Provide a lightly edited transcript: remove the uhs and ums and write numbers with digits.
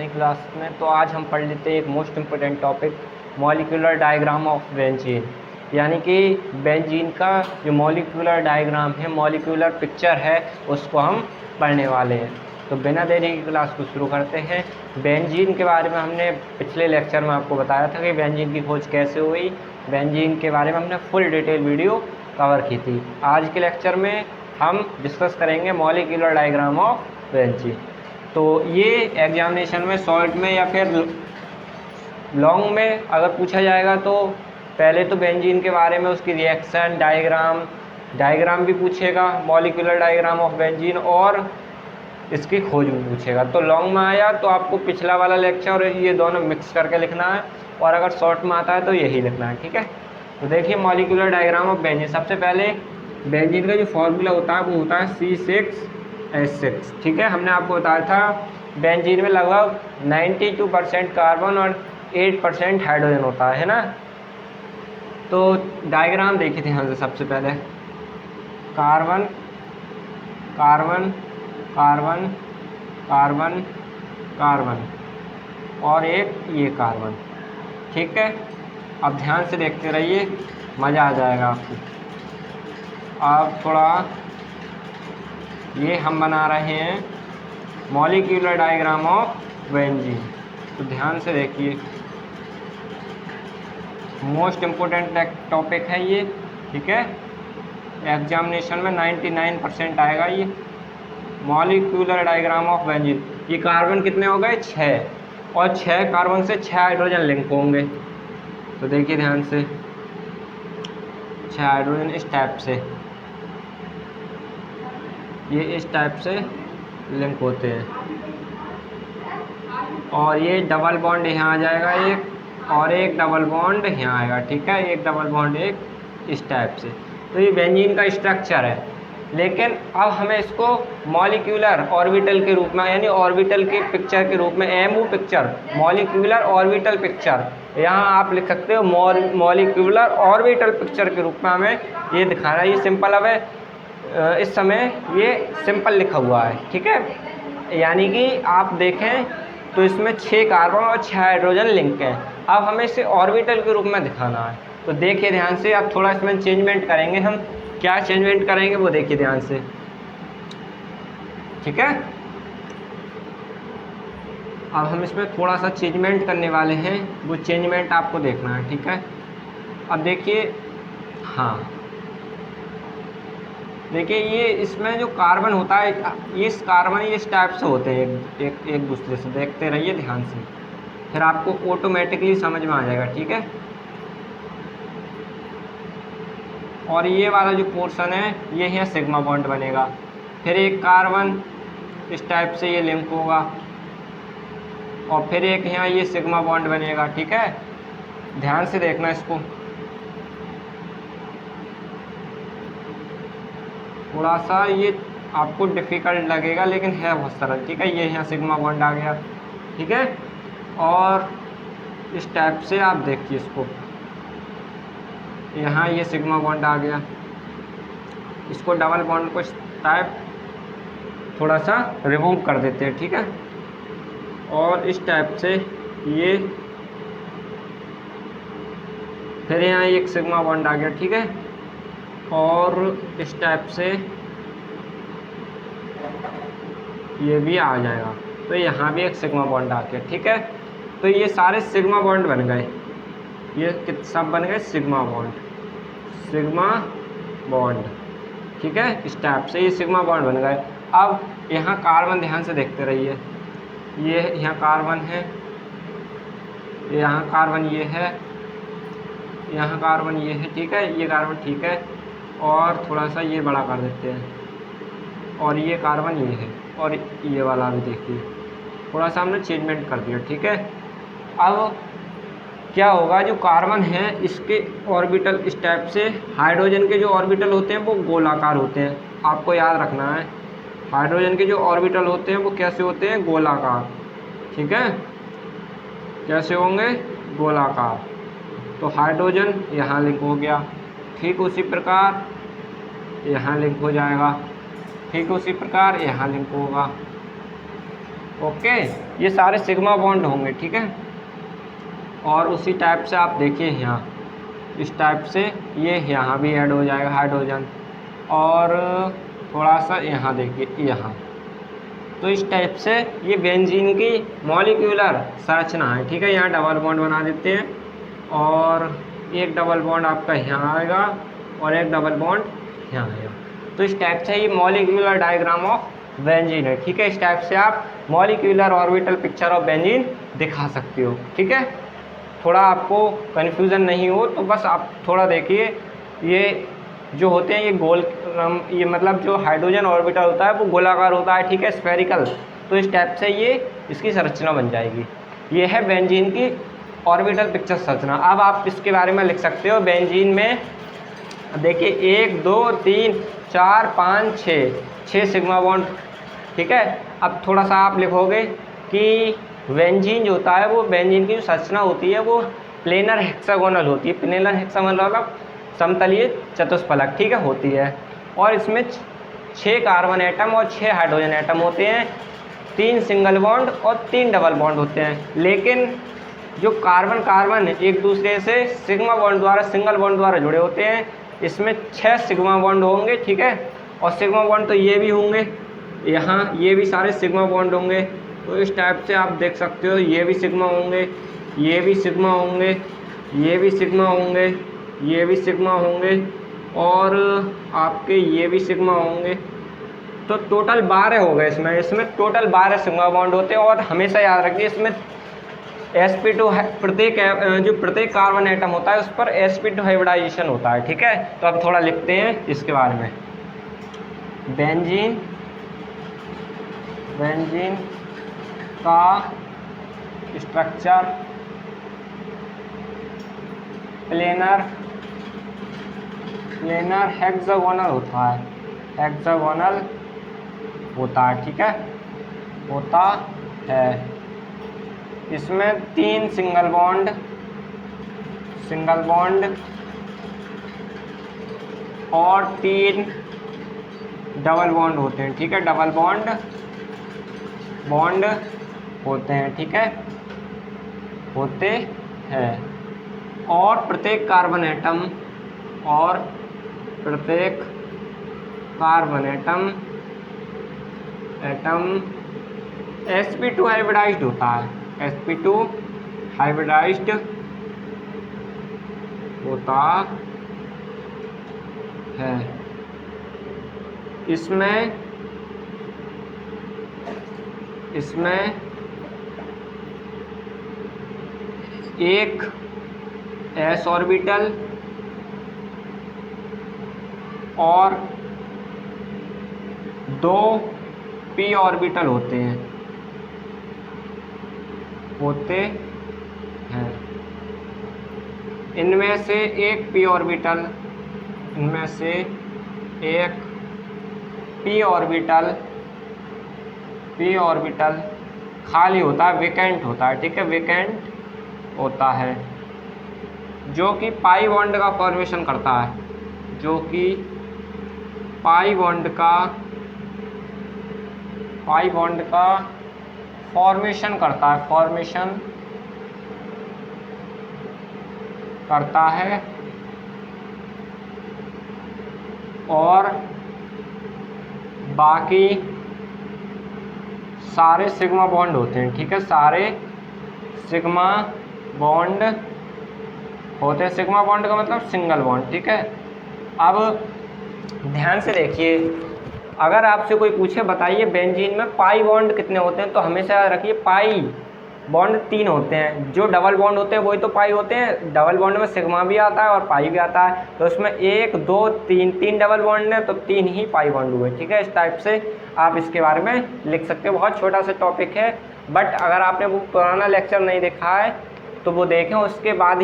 की क्लास में। तो आज हम पढ़ लेते हैं एक most important topic, molecular diagram of benzene. यानी कि बेंजीन का जो मॉलिक्यूलर डायग्राम है, मॉलिक्यूलर पिक्चर है, उसको हम पढ़ने वाले हैं। तो बिना देरी की क्लास को शुरू करते हैं। बेंजीन के बारे में हमने पिछले लेक्चर में आपको बताया था कि बेंजीन की खोज कैसे हुई। बेंजीन के बारे में हमने फुल डिटेल वीडियो कवर की थी। आज के लेक्चर में हम डिस्कस करेंगे मॉलिक्यूलर डायग्राम ऑफ बेंजीन। तो ये एग्जामिनेशन में शॉर्ट में या फिर लॉन्ग में अगर पूछा जाएगा तो पहले तो बेंजीन के बारे में उसकी रिएक्शन डायग्राम भी पूछेगा, मॉलिक्यूलर डायग्राम ऑफ बेंजीन, और इसकी खोज भी पूछेगा। तो लॉन्ग में आया तो आपको पिछला वाला लेक्चर और ये दोनों मिक्स करके लिखना है, और अगर शॉर्ट में आता है तो यही लिखना है, ठीक है। तो देखिए मॉलिक्यूलर डायग्राम ऑफ बेंजीन। सबसे पहले बेंजीन का जो फॉर्मूला होता है वो होता है C6H6, ठीक है। हमने आपको बताया था बेंजीन में लगभग 92% कार्बन और 8% हाइड्रोजन होता है ना। तो डायग्राम देखिए ध्यान से। सबसे पहले carbon carbon carbon carbon carbon और एक ये कार्बन, ठीक है। अब ध्यान से देखते रहिए, मज़ा आ जाएगा आपको। अब थोड़ा ये हम बना रहे हैं मॉलिक्यूलर डायग्राम ऑफ बेंजीन। तो ध्यान से देखिए, मोस्ट इम्पोर्टेंट टॉपिक है ये, ठीक है। एग्जामिनेशन में 99% आएगा ये मॉलिक्यूलर डायग्राम ऑफ बेंजीन। ये कार्बन कितने हो गए? 6, और 6 कार्बन से 6 हाइड्रोजन लिंक होंगे। तो देखिए ध्यान से, 6 हाइड्रोजन इस टाइप से, ये इस टाइप से लिंक होते हैं, और ये डबल बॉन्ड यहाँ आ जाएगा एक, और एक डबल बॉन्ड यहाँ आएगा, ठीक है। एक डबल बॉन्ड एक इस टाइप से। तो ये बेंजीन का स्ट्रक्चर है। लेकिन अब हमें इसको मॉलिक्यूलर ऑर्बिटल के रूप में, यानी ऑर्बिटल के पिक्चर के रूप में, MO picture, molecular orbital picture, यहाँ आप लिख सकते हो मॉलिक्यूलर ऑर्बिटल पिक्चर के रूप में हमें ये दिखाना है। ये सिंपल अब है, इस समय ये सिंपल लिखा हुआ है, ठीक है। यानी कि आप देखें तो इसमें 6 कार्बन और 6 हाइड्रोजन लिंक हैं। अब हमें इसे ऑर्बिटल के रूप में दिखाना है। तो देखिए ध्यान से, अब थोड़ा इसमें चेंजमेंट करेंगे हम। क्या चेंजमेंट करेंगे वो देखिए ध्यान से, ठीक है। अब हम इसमें थोड़ा सा चेंजमेंट करने वाले हैं, वो चेंजमेंट आपको देखना है, ठीक है। अब देखिए, हाँ देखिए, ये इसमें जो कार्बन होता है, ये कार्बन इस टाइप से होते हैं एक दूसरे से। देखते रहिए ध्यान से, फिर आपको ऑटोमेटिकली समझ में आ जाएगा, ठीक है। और ये वाला जो पोर्शन है, ये यहाँ सिग्मा बॉन्ड बनेगा। फिर एक कार्बन इस टाइप से ये लिंक होगा, और फिर एक यहाँ ये सिग्मा बॉन्ड बनेगा, ठीक है। ध्यान से देखना इसको, थोड़ा सा ये आपको डिफ़िकल्ट लगेगा लेकिन है बहुत सरल, ठीक है। ये यहाँ सिग्मा बॉन्ड आ गया, ठीक है। और इस टाइप से आप देखिए इसको, यहाँ ये सिग्मा बॉन्ड आ गया। इसको डबल बॉन्ड को इस टाइप थोड़ा सा रिमूव कर देते हैं, ठीक है। और इस टाइप से ये, फिर यहाँ एक सिग्मा बॉन्ड आ गया, ठीक है। और इस टाइप से ये भी आ जाएगा। तो यहाँ भी एक सिग्मा बॉन्ड आ गया, ठीक है। तो ये सारे सिग्मा बॉन्ड बन गए, ये सब बन गए सिग्मा बॉन्ड, ठीक है। इस टाइप से ये सिग्मा बॉन्ड बन गए। अब यहाँ कार्बन, ध्यान से देखते रहिए, ये यहाँ कार्बन है, यहाँ कार्बन ये है, यहाँ कार्बन ये है, ठीक है। ये कार्बन, ठीक है। और थोड़ा सा ये बड़ा कर देते हैं, और ये कार्बन ये है, और ये वाला भी देखिए, थोड़ा सा हमने चेंजमेंट कर दिया, ठीक है। अब क्या होगा, जो कार्बन है इसके ऑर्बिटल इस टाइप से, हाइड्रोजन के जो ऑर्बिटल होते हैं वो गोलाकार होते हैं, आपको याद रखना है। हाइड्रोजन के जो ऑर्बिटल होते हैं वो कैसे होते हैं? गोलाकार, ठीक है। कैसे होंगे? गोलाकार। तो हाइड्रोजन यहाँ लिंक हो गया, ठीक उसी प्रकार यहाँ लिंक हो जाएगा, ठीक उसी प्रकार यहाँ लिंक होगा, ओके, ये सारे सिग्मा बॉन्ड होंगे, ठीक है। और उसी टाइप से आप देखिए यहाँ इस टाइप से ये यहाँ भी ऐड हो जाएगा हाइड्रोजन, और थोड़ा सा यहाँ देखिए यहाँ, तो इस टाइप से ये बेंजीन की मॉलिक्यूलर संरचना है, ठीक है। यहाँ डबल बॉन्ड बना देते हैं, और एक डबल बॉन्ड आपका यहाँ आएगा और एक डबल बॉन्ड यहाँ आएगा। तो इस टाइप से ये मॉलिक्यूलर डायग्राम ऑफ बेंजीन है, ठीक है। इस टाइप से आप molecular orbital picture of benzene दिखा सकते हो, ठीक है। थोड़ा आपको कन्फ्यूज़न नहीं हो तो बस आप थोड़ा देखिए, ये जो होते हैं ये गोल, ये मतलब जो हाइड्रोजन ऑर्बिटल होता है वो गोलाकार होता है, ठीक है, स्फेरिकल। तो इस टाइप से ये इसकी संरचना बन जाएगी। ये है बेंजीन की ऑर्बिटल पिक्चर संरचना। अब आप इसके बारे में लिख सकते हो, बेंजीन में देखिए 1 2 3 4 5 6 सिग्मा बॉन्ड, ठीक है। अब थोड़ा सा आप लिखोगे कि बेंजीन जो होता है वो बेंजीन की जो संरचना होती है वो प्लेनर हेक्सागोनल होती है। प्लेनर हेक्सागोनल मतलब समतलीय चतुष्फलक, ठीक है, होती है। और इसमें 6 कार्बन एटम और 6 हाइड्रोजन एटम होते हैं, 3 सिंगल बॉन्ड और 3 डबल बॉन्ड होते हैं। लेकिन जो कार्बन कार्बन एक दूसरे से सिग्मा बॉन्ड द्वारा, सिंगल बॉन्ड द्वारा जुड़े होते हैं, इसमें 6 सिग्मा बॉन्ड होंगे, ठीक है। और सिग्मा बॉन्ड तो ये भी होंगे, यहाँ ये भी सारे सिग्मा बॉन्ड होंगे। तो इस टाइप से आप देख सकते हो, ये भी सिग्मा होंगे, ये भी सिग्मा होंगे, ये भी सिग्मा होंगे, ये भी सिग्मा होंगे, और आपके ये भी सिग्मा होंगे। तो टोटल 12 हो गए इसमें टोटल 12 सिग्मा बॉन्ड होते हैं। और हमेशा याद रखिए इसमें sp2 है, प्रत्येक कार्बन एटम होता है उस पर sp2 हाइब्रिडाइजेशन होता है, ठीक है। तो अब थोड़ा लिखते हैं इसके बारे में। बेंजीन का स्ट्रक्चर प्लेनर हेक्सागोनल होता है, हेक्सागोनल होता है, ठीक है, होता है। इसमें 3 सिंगल बॉन्ड और 3 डबल बॉन्ड होते हैं, ठीक है, डबल बॉन्ड होते हैं, ठीक है, होते हैं। और प्रत्येक कार्बन एटम sp2 हाइब्रिडाइज्ड होता है, sp2 हाइब्रिडाइज्ड होता है। इसमें एक s ऑर्बिटल और 2 p ऑर्बिटल होते हैं। इनमें से एक p ऑर्बिटल खाली होता है, वेकेंट होता है, ठीक है, वेकेंट होता है, जो कि पाई बॉन्ड का फॉर्मेशन करता है, जो कि पाई बॉन्ड का फॉर्मेशन करता है, और बाकी सारे सिग्मा बॉन्ड होते हैं, ठीक है, सारे सिग्मा बॉन्ड होते हैं। सिग्मा बॉन्ड का मतलब सिंगल बॉन्ड, ठीक है। अब ध्यान से देखिए, अगर आपसे कोई पूछे बताइए बेंजीन में पाई बॉन्ड कितने होते हैं, तो हमेशा याद रखिए पाई बॉन्ड 3 होते हैं। जो डबल बॉन्ड होते हैं वही तो पाई होते हैं। डबल बॉन्ड में सिग्मा भी आता है और पाई भी आता है, तो उसमें 1 2 3 डबल बॉन्ड है, तो 3 ही पाई बॉन्ड हुए, ठीक है। इस टाइप से आप इसके बारे में लिख सकते हो। बहुत छोटा सा टॉपिक है, बट अगर आपने वो पुराना लेक्चर नहीं देखा है तो वो देखें, उसके बाद ही